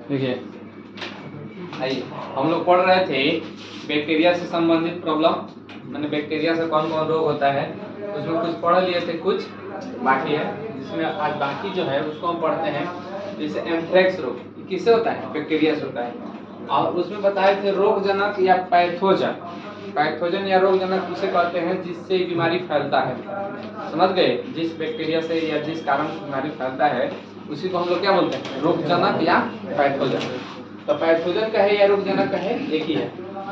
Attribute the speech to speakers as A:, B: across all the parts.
A: देखिए आइए, हम लोग पढ़ रहे थे बैक्टीरिया से संबंधित प्रॉब्लम, मैंने बैक्टीरिया से कौन कौन रोग होता है उसमें कुछ पढ़ लिए थे, कुछ बाकी है, जिसमें आज बाकी जो है उसको हम पढ़ते हैं। जैसे एंथ्रेक्स रोग किससे होता है? बैक्टीरिया से होता है। और उसमें बताए थे रोगजनक या पैथोजन, पैथोजन या रोगजनक उसे कहते हैं जिससे बीमारी फैलता है। समझ गए? जिस बैक्टीरिया से या जिस कारण से बीमारी फैलता है उसी को हम लोग क्या बोलते हैं? रोगजनक या पैथोजन। तो पैथोजन का है या रोगजनक का है? एक ही है।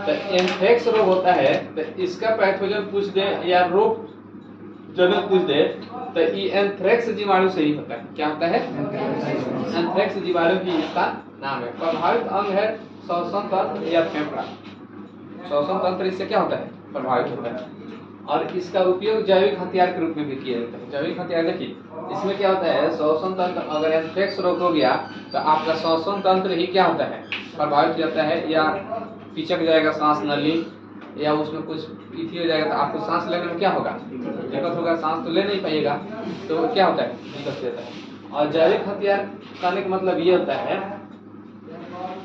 A: तो एंथ्रेक्स रोग होता है तो इसका पैथोजन पूछ दे या रोग जनक पूछ दे तो ये एंथ्रेक्स जीवाणु से ही होता है। क्या होता है? एंथ्रेक्स जीवाणु ही इसका नाम है। प्रभावित अंग है श्वसन तंत्र या फेफड़ा। श्वसन तंत्र इससे क्या होता है? प्रभावित होता है। और इसका उपयोग जैविक हथियार के रूप में भी किया जाता है। जैविक हथियार देखिए इसमें क्या होता है? श्वसन तंत्र, अगर एंथ्रेक्स रोग हो गया तो आपका श्वसन तंत्र ही क्या होता है? प्रभावित हो जाता है, या पिचक जाएगा सांस नली, या उसमें कुछ इथी हो जाएगा तो आपको सांस लेने में क्या होगा? दिक्कत होगा, सांस तो ले नहीं पाइएगा, तो क्या होता है? दिक्कत देता है। और जैविक हथियार कहने का मतलब ये होता है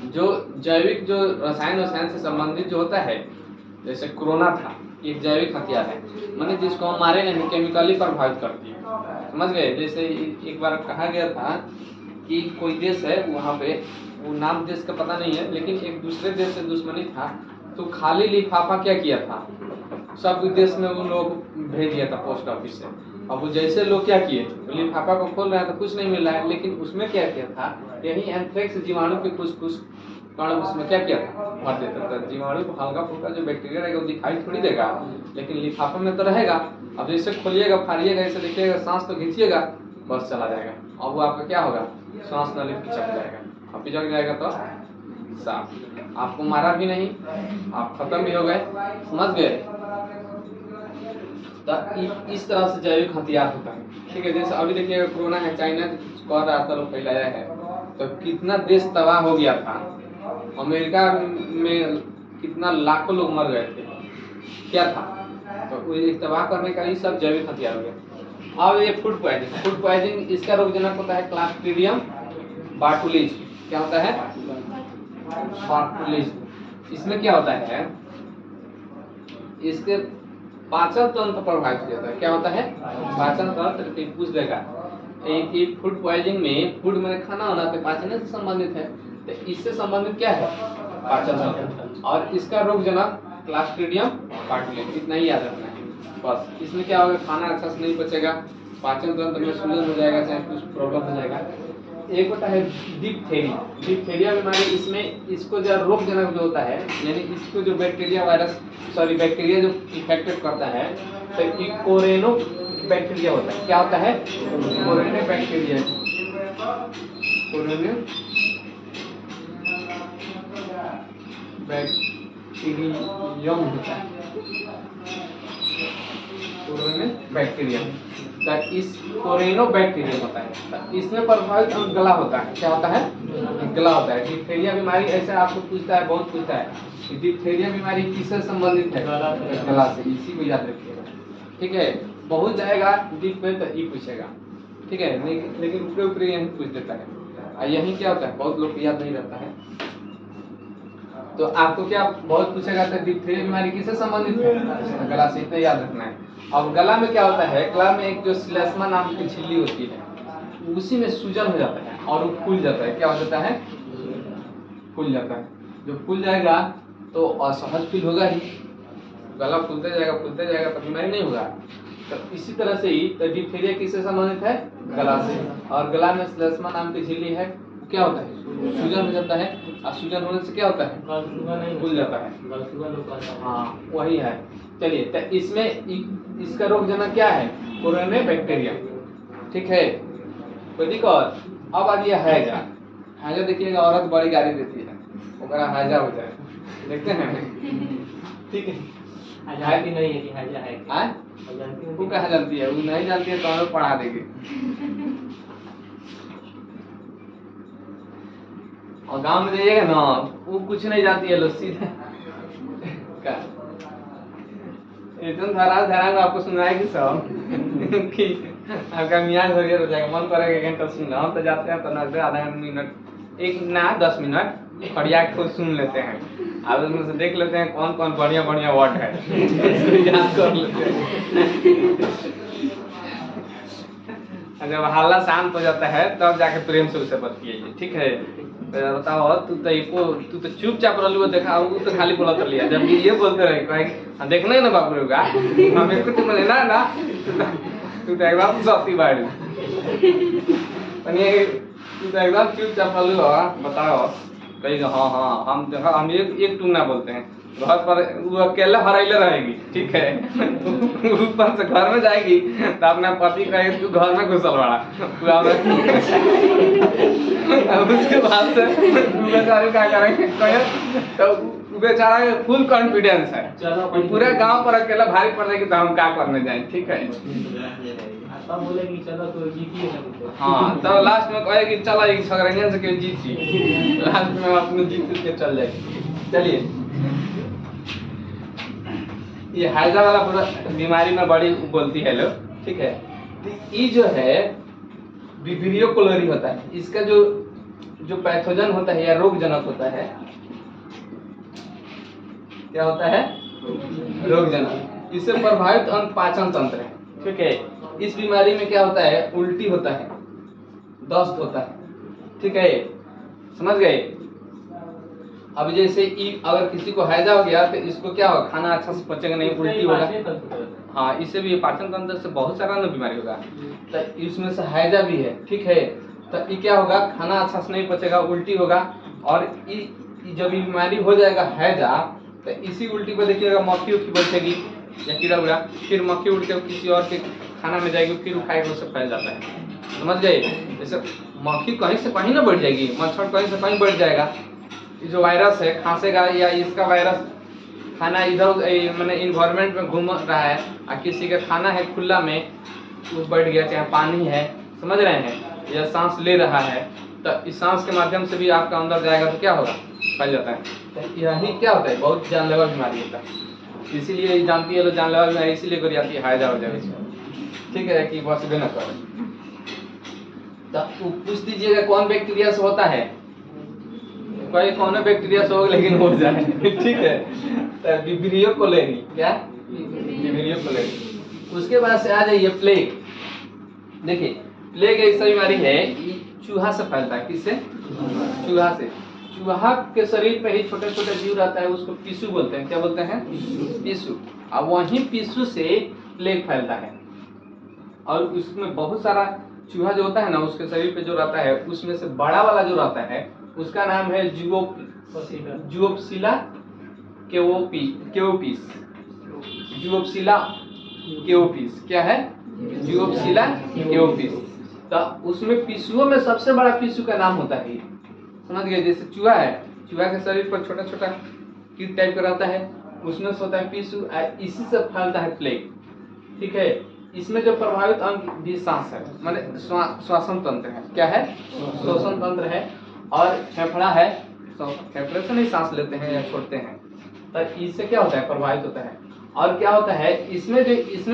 A: जो जैविक जो रसायन से संबंधित जो होता है, जैसे कोरोना था, एक जैविक हथियार है, माने जिसको हम मारे नहीं, केमिकली प्रभावित करती है। समझ गए? जैसे एक बार कहा गया था कि कोई देश है, वहाँ पे वो नाम देश का पता नहीं है, लेकिन एक दूसरे देश से दुश्मनी था, तो खाली लिफाफा क्या किया था, सब देश में उन लोग भेज दिया था पोस्ट ऑफिस से। अब वो जैसे लोग क्या किए, लिफाफा को खोल रहे हैं तो कुछ नहीं मिल रहा है, लेकिन उसमें क्या किया था, यही एंथ्रेक्स जीवाणु के कुछ कण उसमें क्या किया था, भर देता था। जीवाणु को हल्का फुल्का जो बैक्टीरिया रहेगा वो दिखाई थोड़ी देगा, लेकिन लिफाफा में तो रहेगा। अब जैसे खोलिएगा, फाड़िएगा, ऐसे देखिएगा, सांस तो खींचिएगा, बस चला जाएगा। अब वो आपका क्या होगा? सांस नली पिचक जाएगा। अब पिचक जाएगा तो साफ, आपको मारा भी नहीं, आप खत्म भी हो गए। समझ गए? तो इस तरह से जैविक हथियार होता है। ठीक है, जैसे अभी देखिएगा कोरोना है, चाइना कह रहा था लोग फैलाया है, तो कितना देश तबाह हो गया था। अमेरिका में कितना लाखों लोग मर गए थे, क्या था? तो एक तबाह करने का ही सब जैविक हथियार हो गया। अब ये फूड पॉइजनिंग, फूड पॉइजनिंग इसका रोगजनक होता है क्लास्ट्रीडियम बार्टुलिज। क्या होता है? बार्टुलिज। इसमें क्या होता है, इसके पाचन तंत्र प्रभावित हो जाता है। क्या होता है? पाचन तंत्र। पूछ देगा एक फूड पॉइजनिंग में, फूड में खाना होना तो पाचन से संबंधित है, तो इससे संबंधित क्या है? पाचन तंत्र। और इसका रोगजनक क्लास्ट्रीडियम बार्टुलिज। इतना ही याद रखना है बस। इसमें क्या होगा? खाना अच्छा से नहीं पचेगा, पाचन तंत्र में सूजन हो जाएगा, चाहे कुछ प्रॉब्लम हो जाएगा। एक होता है डिप्थेरिया। डिप्थेरिया बीमारी, इसमें इसको जो रोगजनक जो होता है, यानी इसको जो बैक्टीरिया वायरस बैक्टीरिया जो इफेक्टेड करता है, तो इकोरेनो बैक्टीरिया होता है। क्या होता है? इकोरेनो बैक्टीरिया। इकोरेनो बैक्टीरियम होता है, बैक्टीरिया। इस कोरेनो बैक्टीरिया होता है, तो इसमें प्रभावित अंग गला होता है। क्या होता है? गला होता है। डिप्थेरिया बीमारी ऐसे आपको पूछता है, बहुत पूछता है कि डिप्थेरिया बीमारी किससे संबंधित है? गला से। इसी को याद रखिएगा। ठीक है, बहुत जाएगा डीप में तो ई पूछेगा। ठीक है, लेकिन ऊपरे ऊपरे यही पूछ देता है। और यही क्या होता है, बहुत लोग को याद नहीं रहता है। तो आपको क्या बहुत पूछेगा तो डिप्थेरिया बीमारी किससे संबंधित है? गला से। इतना याद रखना है। अब गला में क्या होता है, गला में एक जो श्लेष्मा नाम की झिल्ली होती है, उसी में सूजन हो जाता है और वो फूल जाता है। क्या हो जाता है? फूल जाता है। जो फूल जाएगा तो असहज फील होगा ही, गला फूलते जाएगा तो बीमारी नहीं होगा। तो इसी तरह से ही तो डिप्थेरिया किससे संबंधित है? गला से। और गला में श्लेष्मा नाम की झिल्ली है, क्या होता है? सूजन हो जाता है। और सूजन होने से क्या होता है? फूल जाता है। हाँ, वही है। चलिए, तो इसमें इसका रोगजनक क्या है? Corona bacteria. ठीक है, कोई दिक्कत? अब आ गया हैजा। हैजा देखिएगा, औरत बड़ी गाली देती है, ओकरा हैजा हो जाए, देखते हैं। ठीक है,
B: जानती नहीं है कि हैजा है क्या?
A: वो कहाँ जानती है? वो नहीं जानती है तो हमें पढ़ा देगी। और गांव में जाइएगा ना, वो कुछ नहीं जानती है, लो सीधे इतन धरा आपको सुनाएगी सब कि आपका मियाँ हरियर हो जाएगा, मन करेगा 1 घंटा सुन लो। हम तो जाते हैं तो नजर आधा मिनट 10 मिनट फरिया खुद सुन लेते हैं। अब उसमें से देख लेते हैं कौन कौन बढ़िया बढ़िया वर्ड है, इसको याद कर लेते हैं। जब हल्ला शांत हो जाता है तब जाके प्रेम से उसे बतियाइए, ठीक है। तो बताओ तू तो चुपचाप रह देखा, वो तो खाली बोलत लिया। जब ये बोलते रहे कहे देखना है ना बाबू का हम एक कुछ बोले ना ना तू तो एक बार सती बाड़ी तू तो एकदम चुपचाप रह बताओ कही हाँ हम एक टू ना बोलते हैं। घर पर वो अकेले हराइले रहेगी, ठीक है। ऊपर से घर में जाएगी तो अपना पति कहेगी तू घर में घुसल बड़ा उसके बाद से बेचारे क्या करेंगे तो बेचारा फुल कॉन्फिडेंस है पूरे गांव पर अकेला भारी पड़ जाएगी तो हम क्या करने जाए, ठीक है।
B: तब बोलेगी चलो तो जीतिए ना।
A: हाँ तब लास्ट में कहेगी चलो एक सगरंजन से क्यों जीती, लास्ट में अपने जीत के चल जाएगी। चलिए ये हैजा वाला पूरा बीमारी में बड़ी बोलती है लोग, ठीक है। तो ये जो है विब्रियो कोलोरी होता है, इसका जो पैथोजन होता है या रोग जनक होता है, क्या होता है रोग जनक। इससे प्रभावित अंग पाचन तंत्र है, ठीक है। इस बीमारी में क्या होता है उल्टी होता है, दस्त होता है, ठीक है, समझ गए। अब जैसे अगर किसी को हैजा हो गया तो इसको क्या होगा खाना अच्छा से पचेगा नहीं, उल्टी होगा। हाँ इससे भी पाचन तंत्र से बहुत सारा ना बीमारी होगा, तो इसमें से हैजा भी है, ठीक है। तो ये क्या होगा खाना अच्छा से नहीं पचेगा, उल्टी होगा। और जब ये बीमारी हो जाएगा हैजा तो इसी उल्टी पर देखिएगा मक्खी उखी बैठेगी या कीड़ा उड़ा, फिर मक्खी उड़ के किसी और के खाना में जाएगी, फिर उठाएगा उससे फैल जाता है, समझ गए। जैसे मक्खी कहीं से कहीं ना बढ़ जाएगी, मच्छर कहीं से कहीं बढ़ जाएगा। जो वायरस है खांसेगा या इसका वायरस खाना इधर मैंने इन्वायरमेंट में घूम रहा है और किसी का खाना है खुला में वो बढ़ गया, चाहे पानी है, समझ रहे हैं, या सांस ले रहा है तो इस सांस के माध्यम से भी आपका अंदर जाएगा तो क्या होगा फैल जाता है। तो यही क्या होता है बहुत जानलेवा बीमारी होता है, इसीलिए जानती है लोग जानलेवा बीमारी इसीलिए कर जाती है हैजा हो जाए, ठीक है कि बस भी न करे। तो पूछ दीजिएगा कौन बैक्टीरिया से होता है, कोई कौन बैक्टीरिया से हो लेकिन हो जाए, ठीक है। तो विब्रियो कोलोरी, क्या विब्रियो कोलोरी। उसके बाद से आ जाइए प्लेग। देखिए प्लेग ऐसा बीमारी है चूहा से फैलता है, किससे चूहा से। चूहा के शरीर पे ही छोटे छोटे जीव रहता है, उसको पिस्सू बोलते हैं, क्या बोलते हैं पिस्सू। अब वही पिस्सू से प्लेग फैलता है और उसमें बहुत सारा चूहा जो होता है ना उसके शरीर पे जो रहता है उसमें से बड़ा वाला जो रहता है उसका नाम है जुओप्सिला केओपिस। जुओप्सिला केओपिस क्या है जुओप्सिला केओपिस। तो उसमें पिस्सुओं में सबसे बड़ा पिस्सू का नाम होता है, समझ गए। जैसे चूहा है, चूहा के शरीर पर छोटा छोटा कीट टाइप का रहता है, उसमें से होता है पिस्सू, इसी से फैलता है प्लेग, ठीक है। इसमें जो प्रभावित अंग भी सांस है, माने श्वसन तंत्र है, क्या है श्वसन तंत्र है, और फेफड़ा है, फेफड़े से नहीं सांस लेते हैं या छोड़ते हैं, तो इससे क्या होता है प्रभावित होता है। और क्या होता है इसमें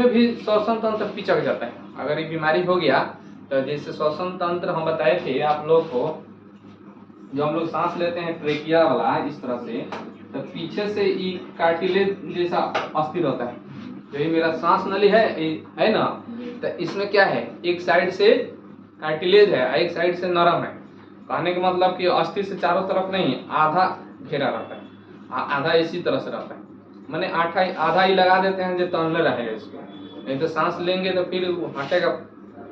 A: भी श्वसन तंत्र पिचक जाता है अगर ये बीमारी हो गया। तो जैसे श्वसन तंत्र हम बताए थे आप लोग को, जो हम लोग सांस लेते हैं ट्रेकिया वाला इस तरह से, तो पीछे से ये कार्टिलेज जैसा अस्थिर होता है। यही मेरा सांस नली है ना, तो इसमें क्या है एक साइड से कार्टिलेज है एक साइड से नरम है। कहने का मतलब कि अस्थि से चारों तरफ नहीं आधा घेरा रहता है, आधा इसी तरह से रहता है, मैंने आधा ही लगा देते हैं जो तनले रहेगा इसको, नहीं तो सांस लेंगे तो फिर हटेगा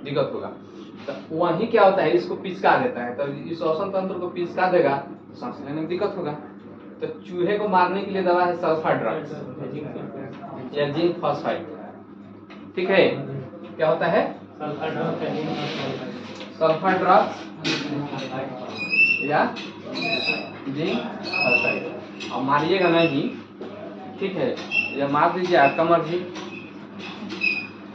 A: दिक्कत होगा। तो वही क्या होता है इसको पिचका देता है, तो इस श्वसन तंत्र को पिचका देगा तो सांस लेने में दिक्कत होगा। तो चूहे को मारने के लिए दवा है सल्फा ड्रग्स या जिंक फॉस्फाइड, ठीक है। क्या होता है सल्फा ड्रग्स या जिंक फॉस्फाइड, और मारिएगा नहीं, ठीक है, या मार दीजिए आपका मर्जी।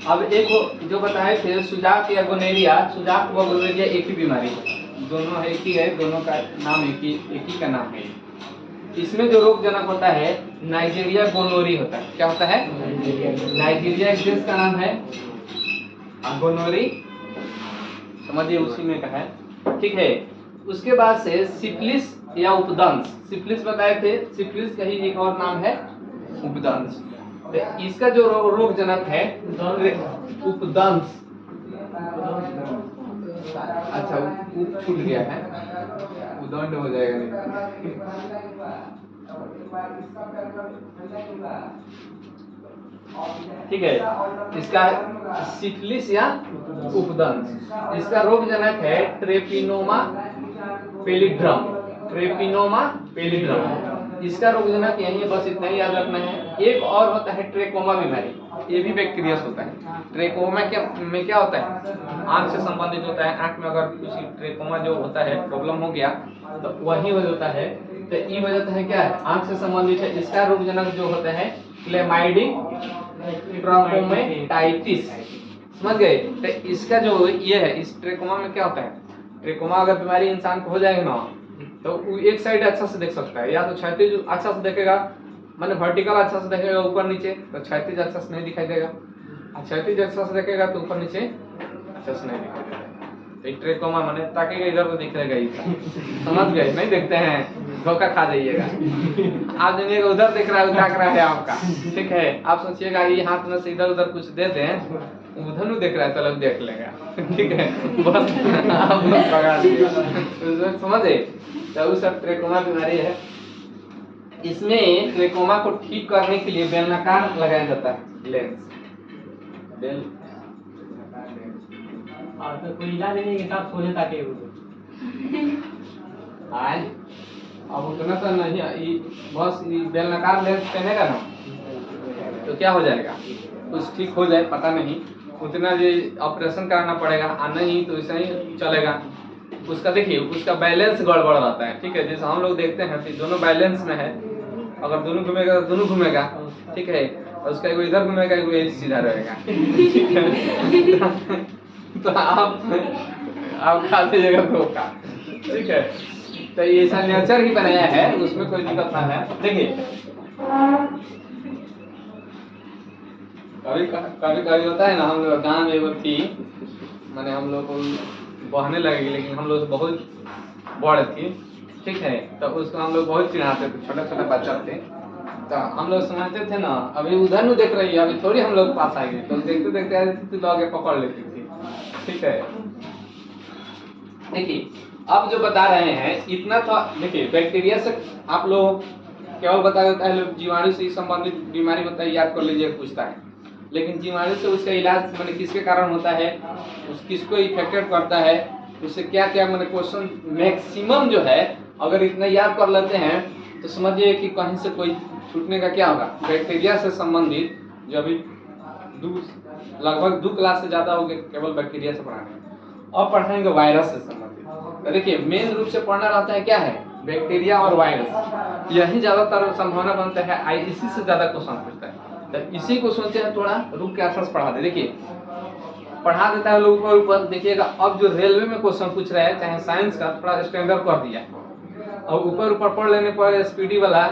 A: अब एक जो बताए थे सुजाक या गोनेरिया, सुजाक व गोनेरिया एक ही बीमारी है, दोनों एक ही है, दोनों का नाम एक ही का नाम है। इसमें जो रोग जनक होता है नाइजीरिया गोनोरी होता है, क्या होता है नाइजीरिया एक देश का नाम है, गोनोरी समझिए उसी में का है, ठीक है। उसके बाद से सिफिलिस या उपदंश, सिफिलिस बताए थे, सिफिलिस का ही एक और नाम है उपदंश। तो इसका जो रोग जनक है उपदंश, अच्छा उप छूट गया है, उदंड हो जाएगा नहीं, ठीक है। इसका सिफिलिस या उपदंश, इसका रोग जनक है ट्रेपिनोमा पेलिड्रम, ट्रेपिनोमा पेलिड्रम इसका रोग जनक यही है, बस इतना ही याद रखना है। एक और होता है ट्रेकोमा बीमारी, ये भी बैक्टीरिया से होता है। ट्रेकोमा में क्या होता है, आंख से संबंधित होता है। आंख में अगर किसी ट्रेकोमा जो होता है प्रॉब्लम हो गया तो वही हो जाता है। तो ये वजह है क्या है, आंख से संबंधित है। इसका रोग जनक जो होता है क्लेमाइडिक ट्राकोमेटाइटिस, समझ गए। तो इसका जो ये है, इस ट्रेकोमा में क्या होता है, ट्रेकोमा अगर बीमारी इंसान को हो जाएगी ना तो वो एक साइड अच्छा से देख सकता है, या तो क्षैतिज अच्छा से देखेगा, माने वर्टिकल अच्छा से देखेगा ऊपर नीचे, तो क्षैतिज अच्छा से नहीं दिखाई देगा, क्षैतिज अच्छा से देखेगा तो ऊपर नीचे अच्छा से नहीं दिखाई देगा। तो ट्रेकोमा माने ताकि इधर तो दिख रहेगा, समझ गए, नहीं देखते हैं धोखा खा जाइएगा। आप जानिएगा उधर देख रहा है, ताक रहा है आपका, ठीक है। आप सोचिएगा ये हाथ में से इधर उधर कुछ दे दें, उधर नहीं देख रहा है तो लोग देख लेगा, ठीक है, बस आप लोग पकड़ा दिए, समझे। तो वो सब ट्रेकोमा बीमारी है। इसमें ट्रेकोमा को ठीक करने के लिए बेलनाकार लगाया जाता है लेंस,
B: तो कोई इलाज नहीं के साथ सोचे ताकि
A: आज अब उतना तो नहीं, बस बेलनाकार लेंस पहनेगा ना तो क्या हो जाएगा, कुछ ठीक हो जाए पता नहीं, उतना ये ऑपरेशन कराना पड़ेगा, और नहीं तो ऐसा ही चलेगा। उसका देखिए उसका बैलेंस गड़बड़ रहता है, ठीक है। जैसे हम लोग देखते हैं कि दोनों बैलेंस में है, अगर दोनों घूमेगा तो दोनों घूमेगा, ठीक है, और उसका एगो इधर घूमेगा एगो यही सीधा रहेगा, ठीक है। तो आप खा लीजिएगा धोखा, ठीक है। तो ये ऐसा नेचर ही बनाया है, उसमें कोई दिक्कत ना है। देखिए कभी कभी होता है ना, हम लोग गाँव में एगो थी, मैंने हम लोग को बहने लगेगी, लेकिन हम लोग बहुत बड़े थी, ठीक है। तो उसको हम लोग बहुत चिढ़ाते थे, छोटे छोटे बच्चा थे, तो हम लोग समझते थे ना अभी उधर नहीं देख रही है, अभी थोड़ी हम लोग पास आएंगे, तो देखते देखते ऐसे लोग आगे पकड़ लेती थी, ठीक है। देखिए अब जो बता रहे हैं इतना तो देखिए, बैक्टीरिया से आप लोग केवल बता देता है, लोग जीवाणु से संबंधित बीमारी बताइए, याद कर लीजिए, पूछता है, लेकिन जीवाणु से उसका इलाज मैंने किसके कारण होता है, उस किसको इफेक्टेड करता है, उससे क्या क्या मैंने क्वेश्चन मैक्सिमम जो है, अगर इतना याद कर लेते हैं तो समझिए कि कहीं से कोई छूटने का क्या होगा। बैक्टीरिया से संबंधित जो अभी लगभग 2 क्लास से ज्यादा हो गए केवल बैक्टीरिया से पढ़ाने, अब पढ़ाएंगे वायरस से संबंधित। तो देखिए मेन रूप से पढ़ना रहता है क्या है, बैक्टीरिया और वायरस, यही ज्यादातर संभावना बनता है, इसी से ज्यादा क्वेश्चन पूछता है। तो इसी को सोचते हैं थोड़ा रुक के आसपास पढ़ा दे। देखिए पढ़ा देता है लोग ऊपर ऊपर, देखिएगा अब जो रेलवे में क्वेश्चन पूछ रहा है, चाहे साइंस का, थोड़ा स्टैंडर्ड कर दिया, और ऊपर ऊपर पढ़ लेने पर स्पीडी वाला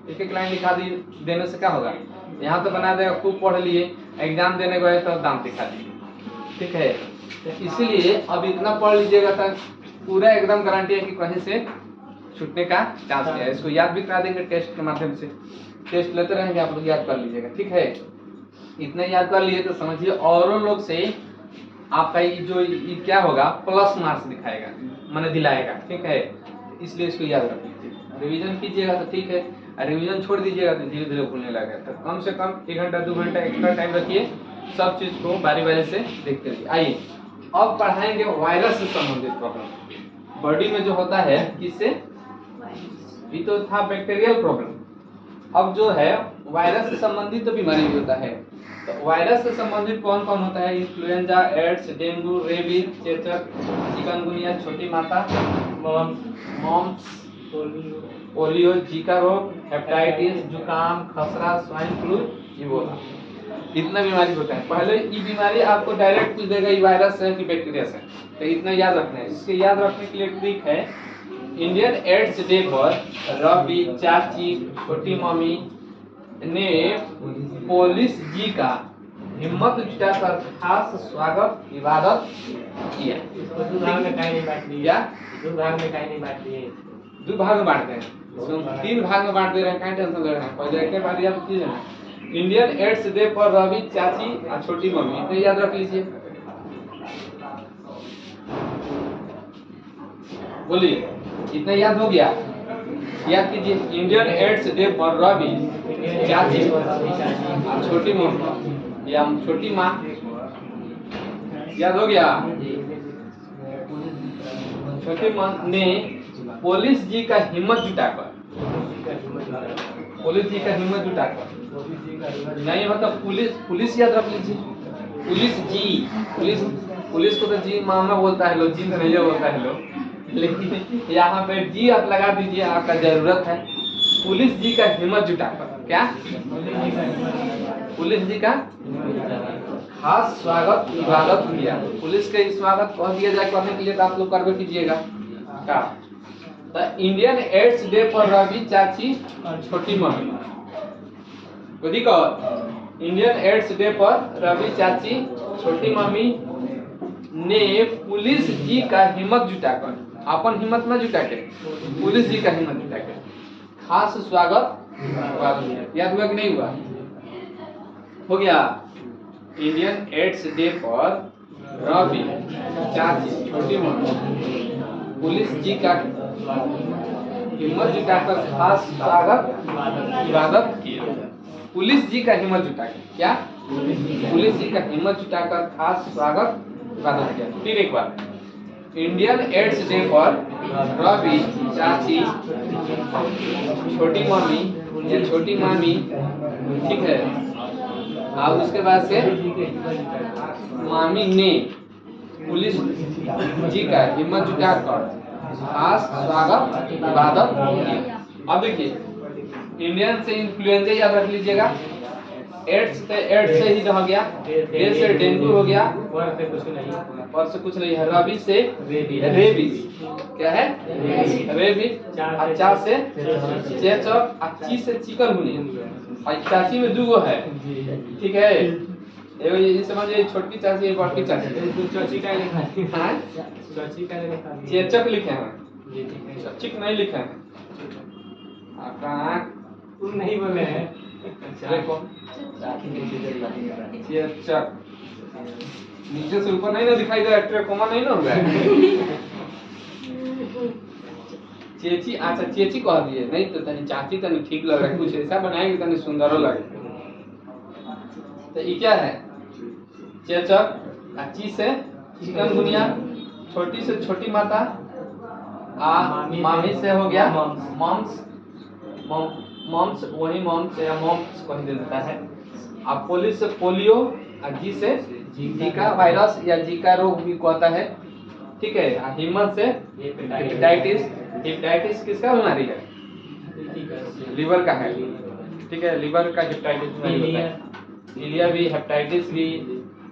A: एक एक लाइन लिखा देने से क्या होगा, यहाँ तो बना देगा खूब पढ़ लिए, एग्जाम देने गए तो दाम दिखा दिए, ठीक है। इसीलिए अब इतना पढ़ लीजिएगा तो पूरा एकदम गारंटी है कि कहीं से छूटने का चांस है। इसको याद भी करा देंगे टेस्ट के माध्यम से, टेस्ट लेते रहेंगे, आप लोग याद कर लीजिएगा, ठीक है। इतना याद कर लिए तो समझिए औरों लोग से आपका जो क्या होगा, प्लस मार्क्स दिखाएगा, माने दिलाएगा, ठीक है। इसलिए इसको याद रख लीजिए, रिवीजन कीजिएगा तो ठीक है, रिवीजन छोड़ दीजिएगा तो धीरे धीरे भूलने लगेगा। तो कम से कम 1 घंटा 2 घंटा एक्स्ट्रा टाइम रखिए, सब चीज को बारी बारी से देखते रहिए। आइए अब पढ़ाएंगे वायरस से संबंधित प्रॉब्लम। बॉडी में जो होता है किससे, ये तो था बैक्टीरियल प्रॉब्लम, अब जो है वायरस से संबंधित तो बीमारी भी होता है। तो वायरस से संबंधित कौन कौन होता है, इन्फ्लुएंजा, एड्स, डेंगू, रेबीज, चेचक, चिकनगुनिया, छोटी माता, मॉम्स, पोलियो, जीका रोग, हेपेटाइटिस, जुकाम, खसरा, स्वाइन फ्लू, इबोला, इतना बीमारी होता है। पहले ये बीमारी आपको डायरेक्ट पूछ देगा ये वायरस है कि बैक्टीरिया से, तो इतना याद रखना है। इसके याद रखने के लिए ट्रिक है, इंडियन एड्स डे पर रवि, चाची, छोटी मम्मी ने पोलिस जीका हिम्मत जुटाकर खास स्वागत इबादत किया।
B: इसको दो भाग में काहे नहीं बांट दिए?
A: क्या?
B: दो भाग में काहे नहीं बांट दिए?
A: 2 भाग में बांटते हैं, इसको हम 3 भाग में बांट दे रहे हैं, क्या टेंशन ले रहे हैं। पहले एक बार याद कीजिए ना, इंडियन एड्स डे पर रवि, चाची और छोटी मम्मी, इतने याद रख लीजिए। बोलिए, इतना याद हो गया? याद कीजिए, इंडियन एड्स डे पर रवि, चाची और छोटी मम्मी या छोटी माँ, याद हो गया? छोटी माँ ने पुलिस जी का हिम्मत जुटाकर, पुलिस जी का हिम्मत जुटाकर, नहीं मतलब पुलिस याद रख लीजिए, पुलिस जी, पुलिस को तो जी मामा बोलता है लोग, जी तो नहीं बोलता है लोग, लेकिन यहाँ पे जी आप लगा दीजिए, आपका जरूरत है। पुलिस जी का हिम्मत जुटाकर, क्या? पुलिस जी का खास स्वागत इबादत किया। पुलिस के स्वागत कह दिया जाए करने के लिए तो आप लोग करवे कीजिएगा क्या? तो इंडियन एड्स डे पर रवि, चाची और छोटी मम्मी, बोली कहो, इंडियन एड्स डे पर रवि, चाची, छोटी मम्मी ने पुलिस जी का हिम्मत जुटाकर, अपन हिम्मत न जुटा के, पुलिस जी का हिम्मत जुटा के खास स्वागत, याद हुआ कि नहीं हुआ? हो गया। इंडियन एड्स डे पर रवि, चाची, छोटी मम्मी पुलिस जी का हिम्मत जुटाकर खास स्वागत इबादत किया। पुलिस जी का हिम्मत जुटा के, क्या? पुलिस जी का हिम्मत जुटाकर खास स्वागत इबादत किया। फिर एक बार, इंडियन एड्स डे पर रवि, चाची, छोटी मम्मी या छोटी मामी, ठीक है, और उसके बाद से मामी ने पुलिस जी का हिम्मत जुटाकर खास स्वागत इबादत किया। अब देखिए, इंडियन से इन्फ्लुएंजा याद रख लीजिएगा, एड्स से ही रह गया, डे से डेंगू हो गया, पर से कुछ नहीं है, रवि से रेबीज, क्या है? रेबीज, अच्छा से चेचक, अच्छी से चिकनगुनिया, और चाची में 2 है, ठीक है? एगो ये समझिए, छोटी चाची एक बड़की चाची।
B: चाची का लिखा है?
A: हाँ?
B: चाची का लिखा है?
A: चेचक लिखे हैं,
B: जी ठीक है।
A: चिक नहीं लिखे हैं।
B: तुम नहीं बोले हैं?
A: देखो, चेचक नीचे से ऊपर नहीं ना दिखाई दे रहा, कोमा नहीं ना हुआ है। चेची, अच्छा चेची कह दिए, नहीं तो तनी चाची तनी ठीक लग रहा है, कुछ ऐसा बनाएंगे तनी सुंदरो लगे। तो ये क्या है? चेचक, अच्छी से चिकनगुनिया, छोटी से छोटी माता, मामी से हो गया मॉम्स, मॉम्स वही मॉम्स या मॉम्स कह देता है। अब पुलिस से पोलियो, और जी से जीका वायरस या जीका रोग भी कहता है, ठीक है। हिम्मत से हेपेटाइटिस, हेपेटाइटिस किसका बीमारी है? लीवर का है, ठीक है, लीवर का हेपेटाइटिस बीमारी होता है। इलिया भी, हेपेटाइटिस भी,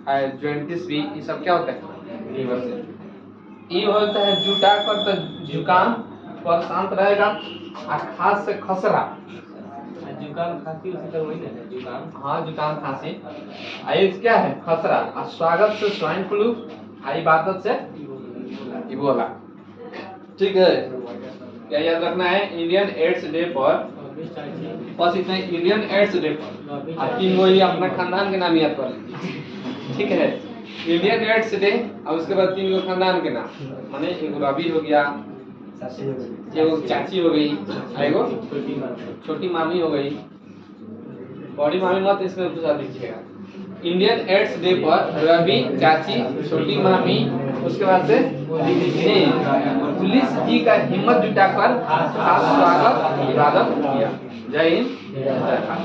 A: जॉइंटिस भी, ये सब क्या होता है? लीवर से। ये होता है जुटा कर, तो जुकाम पर शांत रहेगा, और खास से खसरा,
B: जुकाम खांसी उसी तरह वही ना जुकाम?
A: हाँ जुकाम खांसी। आइज क्या है? खसरा। और स्वागत से स्वाइन फ्लू, आई बात से इबोला, ठीक है। क्या याद रखना है? इंडियन एड्स डे पर, बस इतना, इंडियन एड्स डे पर, और 3 गो ही अपना खानदान के नाम याद कर लीजिए, ठीक है। इंडियन एड्स डे, और उसके बाद 3 गो खानदान के नाम, माने एक रवि हो गया, एगो चाची हो गई, एगो छोटी मामी हो गई, बड़ी मामी मत इसमें पूछा दीजिएगा। इंडियन एड्स डे पर रवि, चाची, छोटी मामी, उसके बाद से पुलिस जी का हिम्मत जुटाकर खास स्वागत इबादत किया। जय हिंद, जय भारत।